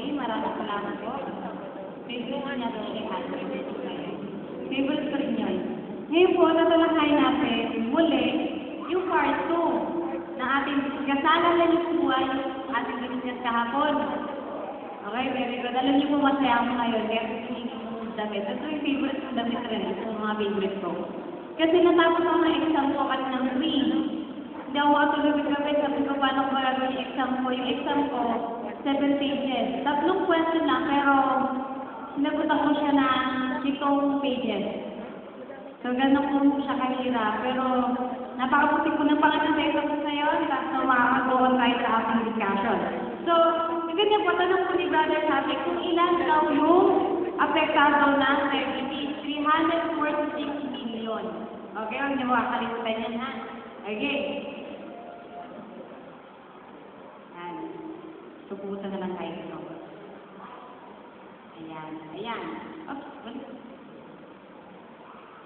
Okay, maraming salamat po. Favorite niya po si Ate. Favorite pa rin yun. Ngayon po, tatalakayin natin muli yung part 2 na ating kasalan na yung buhay ating business kahapon. Okay, very good. Alam niyo po masaya ako ngayon. Kaya yung damit. Ito yung favorite kong damit rin. Ito yung mga favorite ko. Kasi natapos ako ng exam ko kanina ng 3. Hindi ako matulog gabi. Sabi ko, paano ko magagawin yung exam ko? Yung exam ko, 7 pages. 3 question lang, pero sinagutan ko siya na 7 pages. So, ganun po siya kahirap. Pero, napakabuti ko ng pangalan sa ito sa iyo. So, makakagawa tayo sa ating discussion. So, ganyan po, tanong ko ni Brother Sabi, kung ilan daw yung apektado ng 346 million. Okay, huwag niyo makakalimutan yan, ha? Okay. Ayan. Suputan na lang tayo ito. Ayan. Ayan. Oops, balik.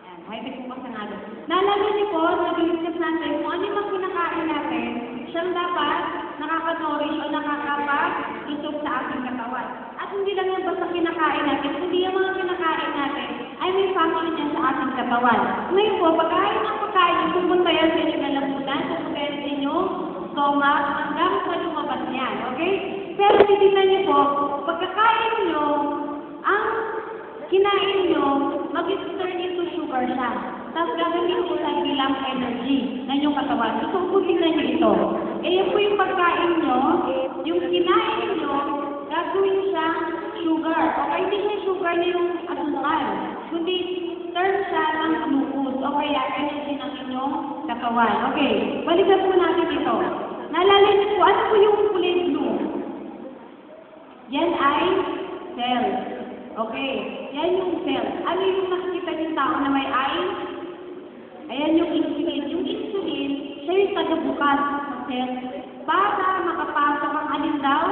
Ayan. High-tech po kasi nga doon. Naalala niyo po, nag-discuss natin kung ano yung kinakain natin, siyang dapat nakaka-nourish o nakakapag-lusog sa ating katawan. At hindi lang yung basta kinakain natin, kundi yung mga kinakain natin ay may function yan sa ating katawan. Ngayon po, pagkain ng pagkain, pupunta yan sa inyong lalamunan, pupunta yan sa inyong stomach, hanggang sa lumabas yan, okay? Pero titignan niyo po, pagkakain nyo, ang kinain nyo, mag-turn into sugar siya. Tapos gagawin ko sa bilang energy ng inyong katawan. So, kung tingnan nyo ito, yan po yung pagkain nyo, yung kinain nyo, gagawin siya sugar. Okay, hindi siya sugar na yung asukal. Kundi, turn siya ng glucose. O kaya, energy ng inyong katawan. Okay, balikan po natin ito. Naalala niyo po, ano po yung kulay blue? Yan ay cell. Okay, yan yung cell. Ano yung nakikita ng tao na may eye? Ayan yung insulin. Yung insulin, siya yung tagabukas sa cell para makapasok ang alin daw?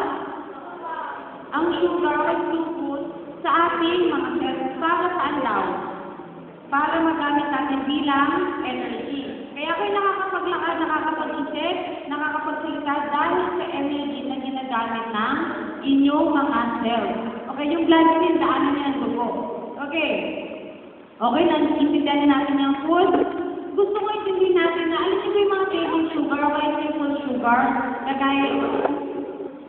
Ang sugar o glucose sa ating mga cells. Para saan daw? Para magamit natin bilang energy. Kaya kayo nakakapaglakad, nakakapag-isip, nakakapagsalita dahil sa energy na ginagamit ng inyong mga cells. Okay, yung blood cells, daanan niya ang dugo. Okay. Okay, naiintindihan natin yung food. Gusto ko intindihin natin na alam niyo yung mga table sugar o kaya simple sugar, kagaya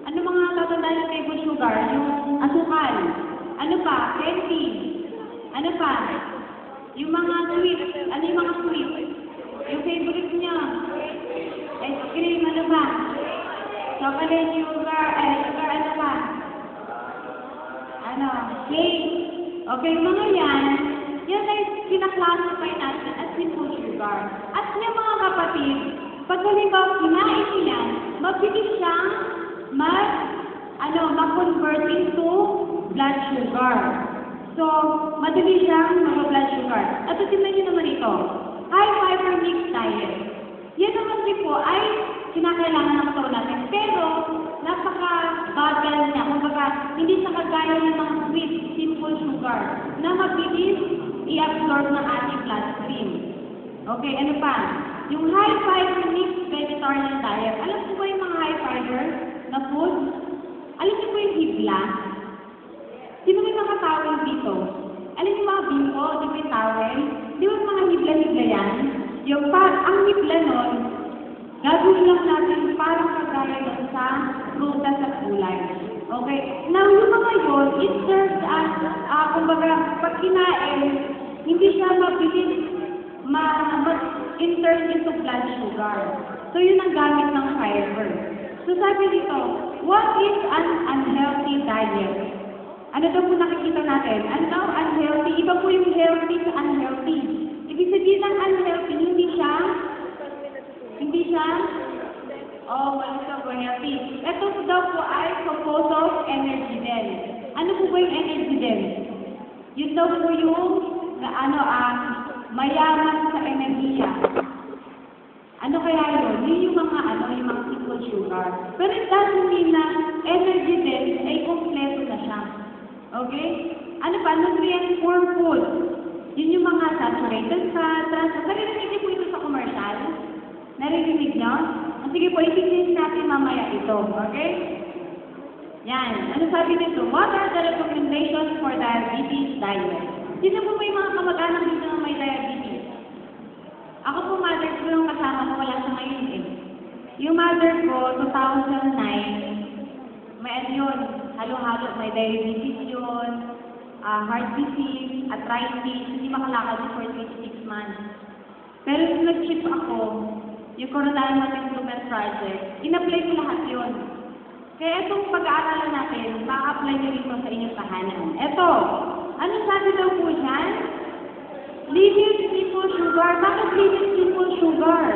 ano mga tatandaan yung table sugar? Yung asukal. Ano pa? Candy. Ano pa? Yung mga sweet. Ano yung mga sweet? Yung favorite niya. Ice cream. Ano pa? Chocolate, sugar. Sugar. Ano pa? Ano? Cake. Okay, mga yan. Yan ay kinaklasify natin as simple sugar. At yung mga kapatid, pag halimbawa kinain niyo yan, mabilis siyang mag-convert into blood sugar. So, madali siyang mag-blood sugar. At tingnan niyo naman ito, high fiber mixed diet. Yan naman din po ay kinakailangan ng katawan natin. Pero, napaka-bagal niya. Kumbaga, hindi sa kagaya ng mga sweet, simple sugar na mabilis i-absorb ng ating bloodstream. Okay, ano pa? Yung high fiber mixed vegetarian diet. Alam mo ba yung mga high fiber na food? Alam niyo po yung hibla? Sino may mga towel dito? Alam niyo mga bimbo, di ba yung towel? Di ba mga hibla-hibla yan? Yung ang hibla nun, gagawin lang natin parang kagaya nun sa fruta sa kulay. Okay? Now, yung mga yun, it serves as, kumbaga, pag kinain, hindi siya mabilis ma-turn into blood sugar. So, yun ang gamit ng fiber. So, sabi dito, what is an unhealthy diet? Ano daw po nakikita natin? Ano daw unhealthy? Iba po yung healthy sa unhealthy. Ibig sabihin ng unhealthy, hindi siya, wala siya po healthy. Ito po daw po ay composed of energy din. Ano po ba yung energy din? Yun daw po yung, mayaman sa enerhiya. Ano kaya yun? Yun yung mga simple sugar. Pero it doesn't mean na energy din ay kompleto na siya. Okay? Ano pa? Nutrient-poor food. Yun yung mga saturated fat, trans. Narinig niyo po ito sa commercial? Narinig niyo? Sige po, itignan natin mamaya ito. Okay? Yan. Ano sabi nito? What are the recommendations for diabetes diet? Sino po may mga kamag-anak dito na may diabetes? Ako po, mother ko yung kasama ko, wala sa ngayon eh. Yung mother ko, 2009, may ano yun, halo-halo, may diabetes yun, heart disease, arthritis, hindi makalakad for 26 months. Pero nung nag-chip ako, yung Coronary Heart Improvement Project, in-apply ko lahat yun. Kaya itong pag-aaralan natin, ma-apply nyo rito sa inyong tahanan. Ito, ano sabi daw po dyan? Limit simple sugar. Bakit limit simple sugar?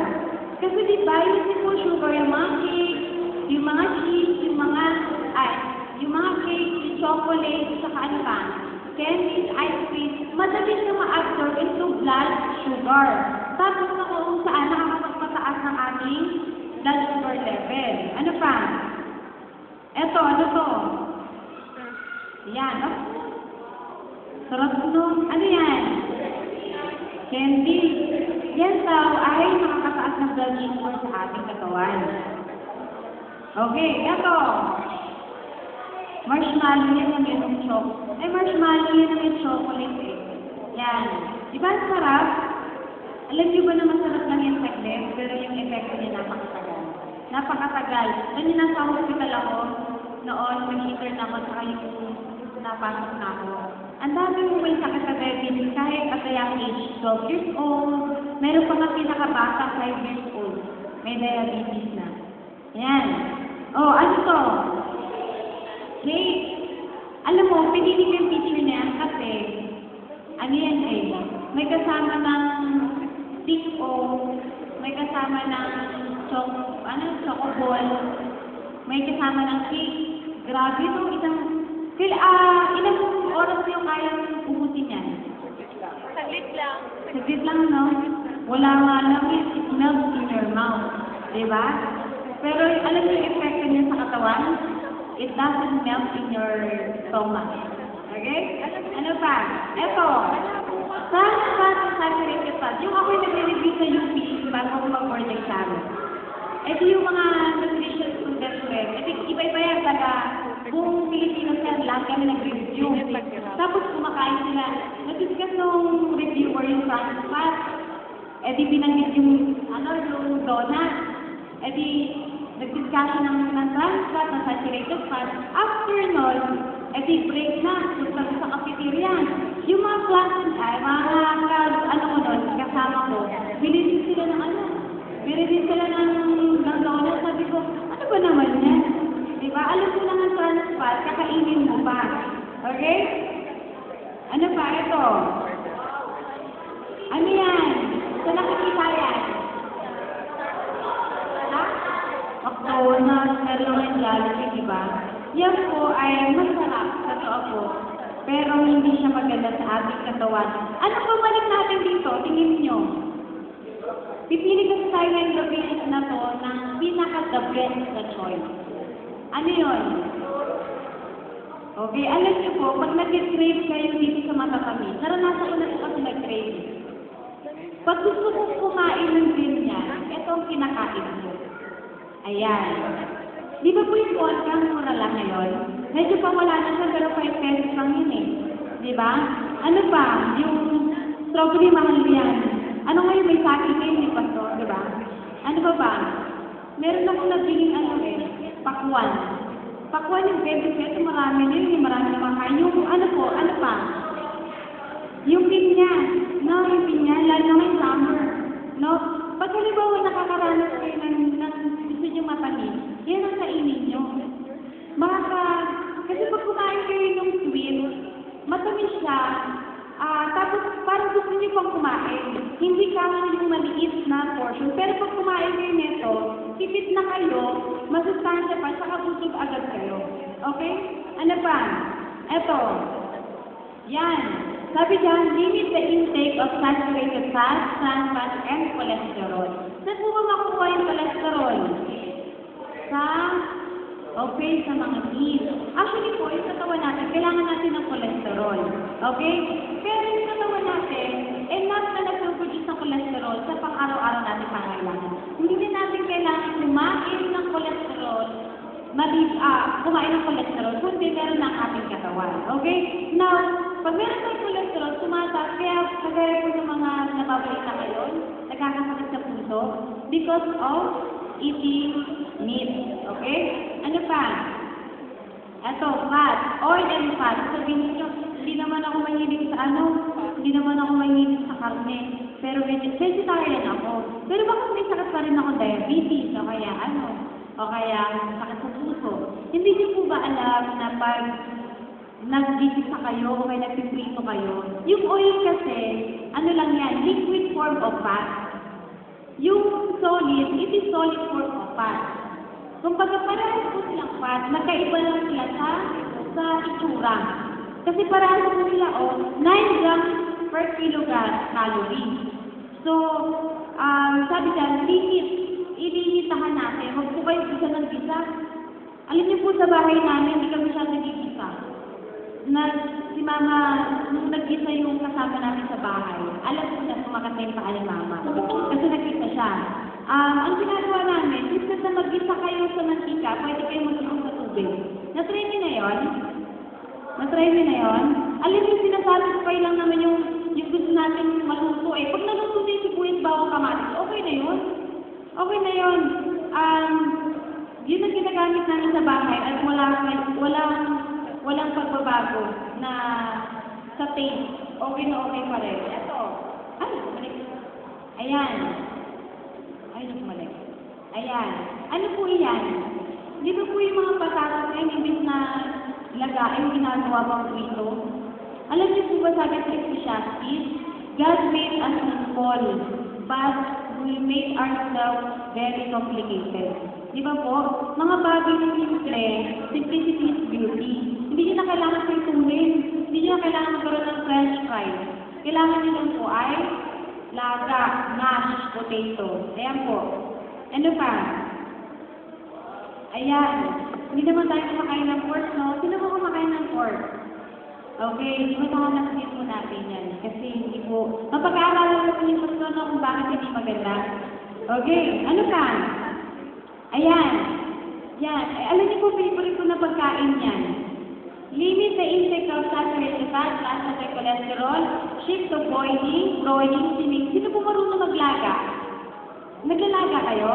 Kasi di ba yung simple sugar, yung mga cake, yung mga cheese, yung mga cake, yung chocolate, saka ano pa, candies, ice cream, madali siya ma-absorb into blood sugar. Tapos na kung saan nakakapagpataas ng ating blood sugar level. Ano pa? Eto, ano to? Yan, oh. Sarap nun. Ano yan? Candy. Yan daw ay nakakataas ng blood sugar sa ating katawan. Okay, eto. Marshmallow yan ang yung chocolate. Ay, marshmallow yan ang yung chocolate eh. Yan. Diba ang sarap? Alam niyo ba na masarap lang yung saglit, pero yung effect niya napakatagal. Napakatagal. Kasi nasa hospital ako, noon, mag-heater na ako, saka yung napasok na ako. Ang dami mo may sakit sa diabetes, kahit at the young age, 12 years old, meron pa nga pinakabata, 5 years old, may diabetes na. Yan. Oh, ano to? Hey, alam mo, pinili ko yung picture niya kasi, ano yan eh, may kasama ng tiko, may kasama ng chocoball, may kasama ng cake. Grabe ito, ilang oras yung kayang ubusin yan? Saglit lang. Saglit lang, no? Wala nga lang, it melts in your mouth. Diba? Pero alam mo yung effect niya sa katawan? It doesn't melt in your stomach. Okay? Ano pa? Eto. Saturated fat. Yung ako yung nag-review sa UP bago ako mag-order sa amin. Ito yung mga nutrition students ko eh. Ito iba-iba yan taga buong Pilipinas yan. Lahat kami nag-review. Tapos kumakain sila. Nag-discuss nung reviewer yung trans fat. Eh di binanggit yung donut. Eh di nag-discussion ng trans fat, ng saturated fat. After nun, eh di break na. Punta sa cafeteria. Yung mga classes kasama ko, bilhin sila ng bilhin sila ng donut. Sabi ko, ano ba naman yan? Diba? Alam ko lang ang trans fat, kakainin mo pa. Okay? Ano pa? Ito. Ano yan? Ito nakikita yan. Ha? McDonald's, meron ng Jollibee, diba? Yan po ay masarap, totoo po. Pero hindi siya maganda sa ating katawan. Ano po balik natin dito? Tingin nyo. Pipili kasi tayo ng the best na to ng pinaka-the best na choice. Ano yun? Okay, alam nyo po, pag nag-crave kayo dito sa matatamis, naranasan ko na po kasi nag-crave. Pag gusto kong kumain ng dream niya, ito ang kinakain ko. Ayan. Di ba po yung vodka, mura lang ngayon? Medyo pa wala na siya, pero 5 pesos lang yun eh. Di ba? Ano pa? Yung strawberry mahal yan. Ano ngayon may sake kayo ni Pastor, di ba? Ano ba? Meron akong nabiling pakwan. Pakwan yung 20 pesos, marami yun, marami na makain. Yung ano pa? Yung pinya. No, yung pinya, lalo na may summer. No? Pag halimbawa nakakaranas kayo ng gusto nyo matamis, yan ang kainin nyo. Kasi pag kumain kayo ng sweet, matamis siya, tapos parang gusto nyo pang kumain. Hindi kaya yung maliit na portion. Pero pag kumain kayo nito, tipid na kayo, masustansya pa, saka busog agad kayo. Okay? Ano pa? Eto. Yan. Sabi dyan, limit the intake of saturated fat, trans fat, and cholesterol. Saan po ba makukuha yung cholesterol? Sa mga meat. Actually po, yung katawan natin, kailangan natin ng cholesterol. Okay? Pero yung katawan natin, enough na nag-produce ng cholesterol sa pang-araw-araw natin pangailangan. Hindi din natin kailangan kumain ng cholesterol kumain ng cholesterol, kundi meron ng ating katawan. Okay? Now, pag meron tayong cholesterol, tumataas, kaya kagaya po ng mga nababalita ngayon, nagkakasakit sa puso, because of eating meat. Okay? Ano pa? Ito, fat, oil and fat. Sabihin niyo, hindi naman ako mahilig sa hindi naman ako mahilig sa karne. Pero vegetarian ako. Pero bakit may sakit pa rin ako diabetes o kaya sakit sa puso? Hindi niyo po ba alam na pag nag-gigisa kayo o kaya nagpiprito kayo, yung oil kasi, lang yan, liquid form of fat. Yung solid, it is solid form of fat. Kung pagkaparehas po silang fat, magkaiba lang sila sa itsura. Kasi parehas po sila 9 grams per kilogram calorie. So, sabi dyan, ilinitahan natin. Huwag po kayo gisa ng gisa. Alam niyo po sa bahay namin, hindi kami siya nagigisa. Si mama, nung nag-gisa yung kasama namin sa bahay, alam ko na kumakatay pa ni mama. Kasi nag-gisa siya. Ang ginagawa namin, instead na mag-gisa kayo sa mantika, pwede kayo mag-inom sa tubig. Na-try niyo na yun? Na-try niyo na yun? Alam niyo, sinasatisfy lang naman yung gusto natin maluto eh. Pag naluto din si Kuya bawang kamatis, okay na yun. Okay na yun. Yun ang ginagamit namin sa bahay at walang pagbabago na sa taste. Okay na okay pa rin. Ito. Ay, bumalik. Ayan. Ay, bumalik. Ayan. Ano po yan? Di ba po yung mga patatas ngayon, imbis na lagain, ginagawa pang prito? Alam niyo po ba sabi sa Ecclesiastes, God made us simple, but we made ourselves very complicated. Di ba po? Mga bagay na simple, simplicity is beauty. Hindi niyo na kailangan prituhin. Hindi niyo na kailangan magkaroon ng french fries. Kailangan niyo lang po ay laga, mashed potato. Ayan po. Ano pa? Ayan. Hindi naman tayo kumakain ng pork, no? Sino ba kumakain ng pork? Okay, hindi mo nakasasin po natin yan. Kasi hindi po, mapag-aaralan mo po yung pastor na kung bakit hindi maganda. Okay, ano ka? Ayan. Yan. Alam niyo po, favorite ko na pagkain yan. Limit the intake of saturated fat, lasa ng cholesterol, shift to boiling, broiling, steaming. Sino po marunong maglaga? Naglalaga kayo?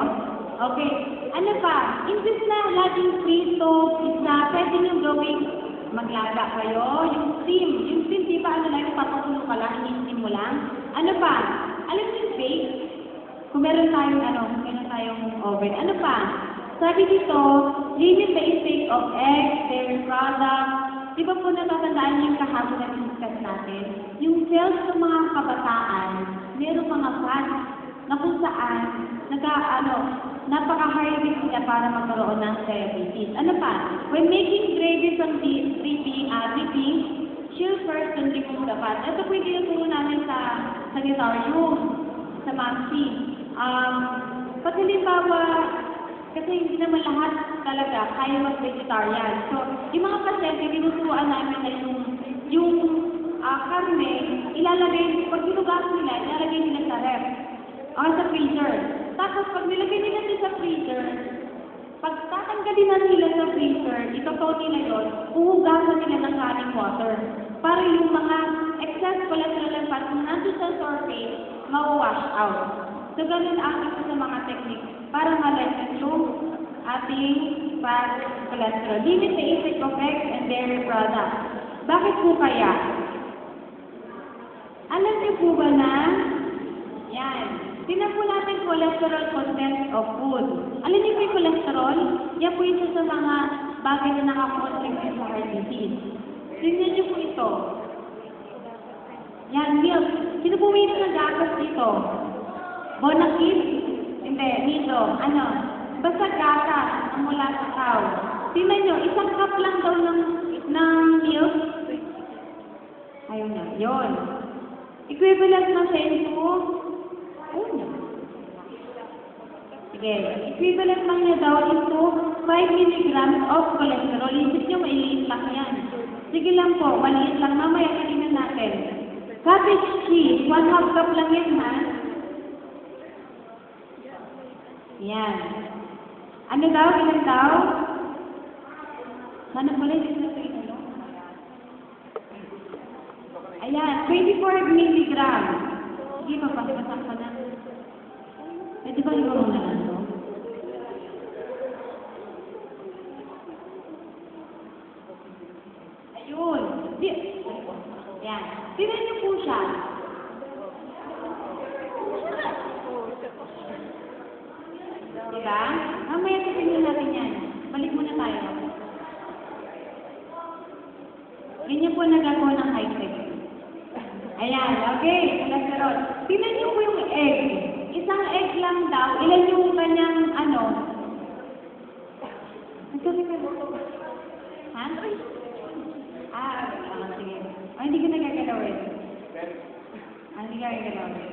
Okay. Ano pa? Imbis na laging prito, pizza, pwede nyo gawing maglaga kayo. Yung steam, di ba yung patutulo ka lang, in-steam mo lang? Ano pa? Alam niyo yung bake? Kung meron tayong oven. Ano pa? Sabi dito, limit the intake of eggs, dairy products. Di ba po natatandaan yung kahapon na discuss natin? Yung cells ng mga kabataan, meron mga fats na kung saan, napaka-high risk niya para magkaroon ng diabetes. Ano pa? When making gravy from dripping, chill first and remove the fat. Ito po yung tinuturo namin sa sanitarium, sa MAMSI. Pag halimbawa, kasi hindi naman lahat talaga kaya mag-vegetarian. So, yung mga pasyente, tinuturuan namin na yung karne, ilalagay, pag ginugas nila, ilalagay nila sa ref o sa freezer. Tapos, pag nilagay nila sa freezer, pag tatanggalin na nila sa freezer, itotow nila yun, uhugasan nila ng running water. Para yung mga excess cholesterol and fat na nandun sa surface, ma-wash out. So, ganun ang isa sa mga techniques para ma-lessen yung ating fat cholesterol. Limit the intake of eggs and dairy products. Bakit po kaya? Alam niyo po ba na, yan, tingnan po natin cholesterol content of food. Alam niyo po yung cholesterol? Yan po isa sa mga bagay na nakakontribute sa heart disease. Tingnan niyo po ito. Yan, milk. Sino po uminom ng gatas dito? Bonakis? Hindi, nito. Basta gatas ang mula sa cow. Tingnan nyo, isang cup lang daw ng milk. Ayaw na. Yun. Equivalent na siya into... Sige. Equivalent lang niya daw into 5 milligrams of cholesterol. Isip nyo, maliit lang yan. Sige lang po, maliit lang. Mamaya tingnan natin. Cottage cheese, 1/2 cup lang yan, ha? Yan. Ano daw? Ilan daw? milligram. Sige, papaspasan ka na. Pwede ba ikaw muna lang to? Ayun. Yan. Tignan niyo po siya. Diba? Mamaya titignan natin yan. Balik muna tayo. Ganyan po nagagawa ng high-tech. Ayan, okay. Cholesterol. Tignan niyo po yung egg. Isang egg lang daw. Ilan yung kanyang ano? Ha? Sige. Hindi ka nagagalawin. Hindi ka nagagalawin.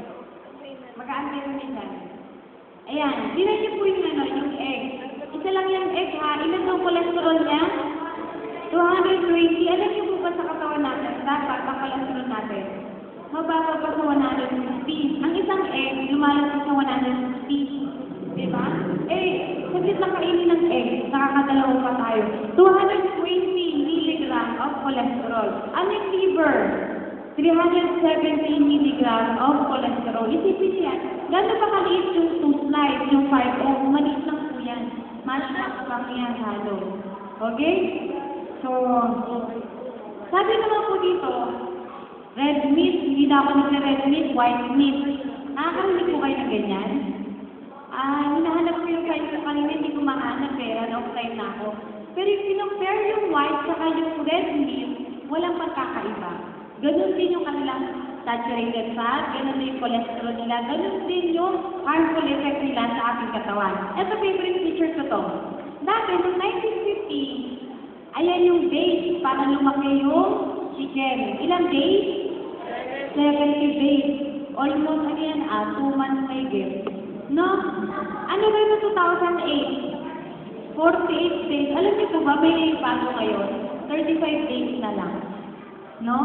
Mag-aantay mo minsan. Ayan, tignan niyo po yung ano, yung egg. Isa lang yung egg ha. Ilan ang cholesterol niya? 220. Alam niyo po ba sa katawan natin? Dapat ang cholesterol natin. Mababa pa sa 150. Ang isang egg, lumalabas sa 150. Diba? Saglit na kainin ng egg, nakakadalawa pa tayo. 220 milligram of cholesterol. Ano yung liver? 370 milligram of cholesterol. Isipin niya, gano'n pa kaliit yung 2 slides, yung 5 ounce, maliit lang po yan. Mash up lang yan halo. Okay? So, sabi naman po dito, red meat, hindi na ako nagre-red meat, white meat. Nakakarinig po kayo ng ganyan? Hinahanap ko yung kanina, hindi ko mahanap off-time na ako. Pero if compare yung white saka yung red meat, walang pagkakaiba. Ganun din yung kanilang saturated fat, ganun din yung cholesterol nila, ganun din yung harmful effect nila sa ating katawan. Ito favorite feature ko to. Dati, noong 1950, ayan yung days para lumaki yung chicken. Ilang days? 70 days. Almost, 2 months may gift. No? Ano ba yung 2008? 48 days. Alam niyo po ba, may bago ngayon? 35 days na lang. No?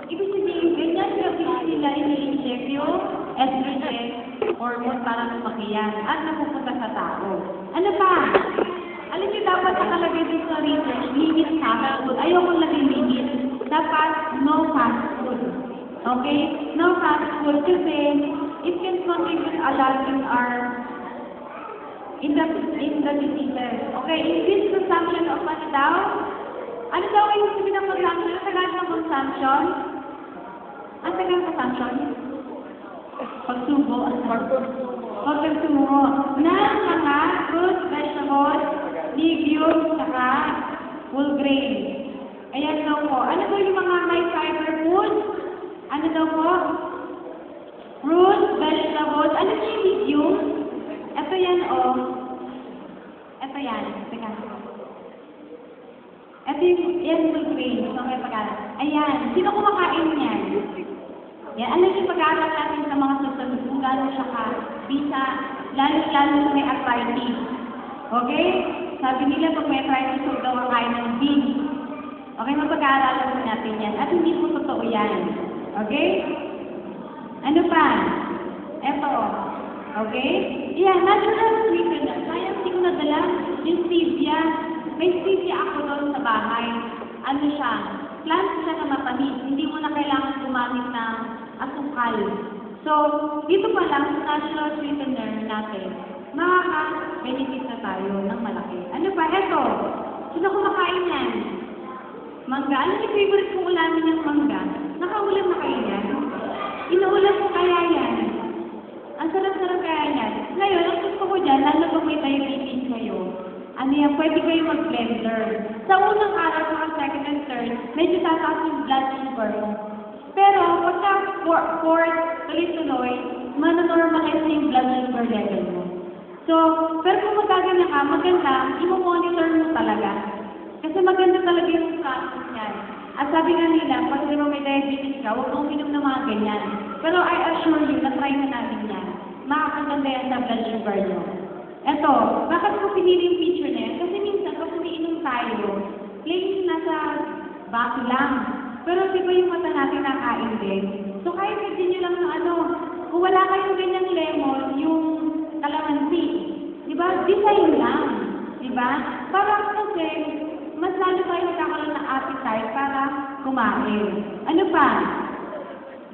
Ibig sabihin, ganyan grabe sila ini-inject yung estrogen hormone para lumaki yan at napupunta sa tao. Ano pa? Alam niyo, dapat nakalagay din sa research, limit fast food. Ayoko lagay limit. Dapat no fast food. Okay? No fast food kasi it can contribute a lot in the diseases. Okay? Increased consumption of ano daw? Ano daw yung sabi ng consumption? Ang tagal ng consumption? Ang tagal ng consumption? Pagsubo. Pagsubo. Na mga fruits, vegetables, legumes, saka whole grain. Ayan daw po. Ano daw yung mga high fiber foods? Ano daw po? Fruits, vegetables. Ano yung legumes? Ito yan Ito yan. Teka. Ito yung whole grain. So, may pag-aaral. Ayan. Sino kumakain yan? Yan. Ano yung pag-aaral natin sa mga susunod? Kung gano'n siya bisa, lalo may arthritis. Okay? Sabi nila pag may arthritis, huwag daw kakain ng beans. Okay, mapag-aaralan po natin yan. At hindi po totoo yan. Okay? Ano pa? Eto. Okay? Yeah, natural sweetener. Kaya hindi ko nadala yung stevia. May stevia ako doon sa bahay. Ano siya? Plant siya na matamis. Hindi mo na kailangan gumamit ng asukal. So, dito pa lang sa natural sweetener natin, makaka-benefit na tayo ng malaki. Ano pa? Eto. Sino kumakain yan? Mangga. Ano yung favorite kong ulamin ng mangga? Nakaulam na kayo yan? Inuulam ko kaya yan? Ang sarap-sarap kaya yan. Ngayon, ang gusto ko dyan, lalo pag may diabetes kayo, ano yan, pwede kayo mag-blender. Sa unang araw, sa second and third, medyo tataas yung blood sugar mo. Pero, pagka fourth, tuloy-tuloy, manonormalize na yung blood sugar level mo. So, pero kung magaganyan ka, maganda, i-monitor mo talaga. Kasi maganda talaga yung process niyan. At sabi nga nila, pag may diabetes ka, huwag kang uminom ng mga ganyan. Pero I assure you, na-try na natin yan. Makakaganda yan sa blood sugar nyo. Eto, bakit ko pinili yung feature na yan? Kasi minsan, pag umiinom tayo, plain nasa baso lang. Pero di ba yung mata natin nakain din? So kahit hindi nyo lang ng kung wala kayong ganyang lemon, yung kalamansi, di ba? Design lang. Di ba? Para kasi, mas lalo tayo nagkakaroon ng appetite para kumain. Ano pa?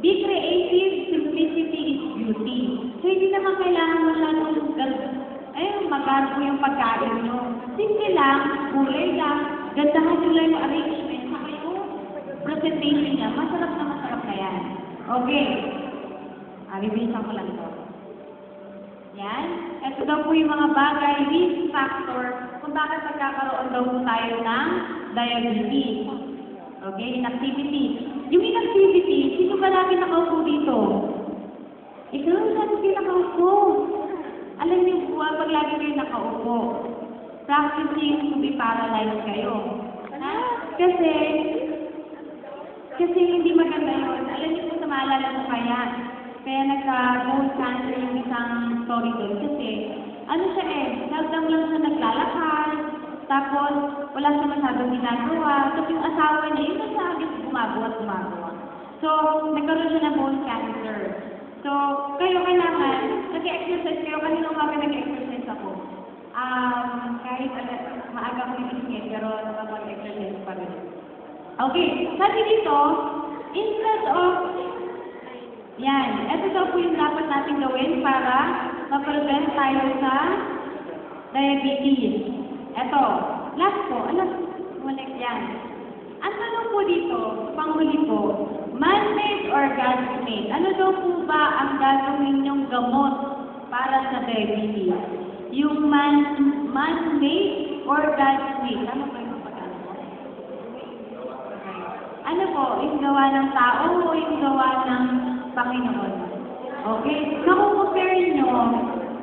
Be creative, simplicity is beauty. So, hindi naman kailangan masyadong magarbo yung pagkain nyo. Simple lang, kulay lang, gandahan nyo lang yung arrangement, saka yung presentation niya. Masarap na yan. Okay. Bibilisan ko lang ito. Yan. Ito daw po yung mga bagay, risk factor, kung bakit magkakaroon daw po tayo ng diabetes. Okay, inactivity. Yung inactivity, sino ba lagi nakaupo dito? Ikaw, lagi nakaupo. Alam niyo po, pag lagi kayo nakaupo, practicing to be paralyzed kayo. Ha? Kasi hindi maganda yun. Alam niyo po sa maalala ko kaya nagka-bone cancer yung isang story doon. Kasi, nagdang lang siya naglalakad, tapos wala siya masyadong ginagawa, tapos yung asawa niya, yung nasabi gumagawa. So, nagkaroon siya ng bone cancer. So, kayo kailangan, nag-exercise kayo, kanina umaga nag-exercise ako. Kahit maaga ko nagising pero nakapag-exercise pa rin. Okay, sabi dito, instead of, yan, ito daw po yung dapat natin gawin para ma-prevent tayo sa diabetes. Ito, last po, yan. Ang tanong po dito, panghuli po, man-made or God-made? Ano daw po ba ang gagawin niyong gamot para sa diabetes? Yung man-made or God-made? Ano po yung pagkakalo? Ano po, yung gawa ng tao o yung gawa ng Panginoon? Okay? Naku-compare nyo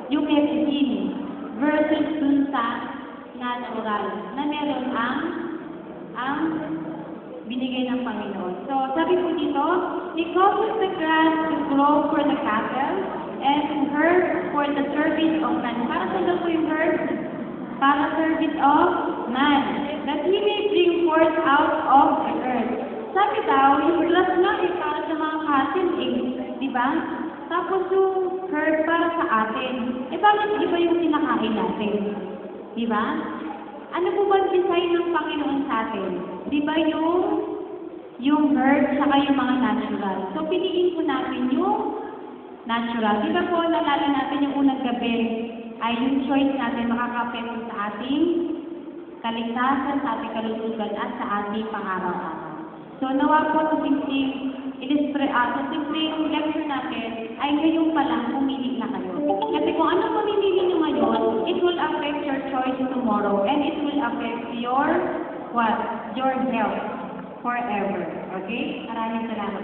yung medicine versus dun sa natural na meron ang binigay ng Panginoon. So, sabi po dito, He causes the grass to grow for the cattle and herbs for the service of man. Para sa daw po yung herbs? Para service of man. That He may bring forth out of the earth. Sabi daw, yung grass nga para sa mga cattle, di ba? Tapos yung herb para sa atin. Bakit iba yung sinakain natin? Di ba? Ano po ba design ng Panginoon sa atin? Di ba yung herb saka yung mga natural? So, piliin po natin yung natural. Di ba po, nalala natin yung unang gabi ay yung choice natin makakapekto sa ating kaligtasan, sa ating kalusugan, at sa ating pang-araw-araw. So, nawa po sa simpleng lecture natin ay ngayon pa lang pumili na kayo. Kasi kung ano mamimili nyo ngayon, it will affect your choice tomorrow and it will affect your health forever. Okay? Maraming salamat.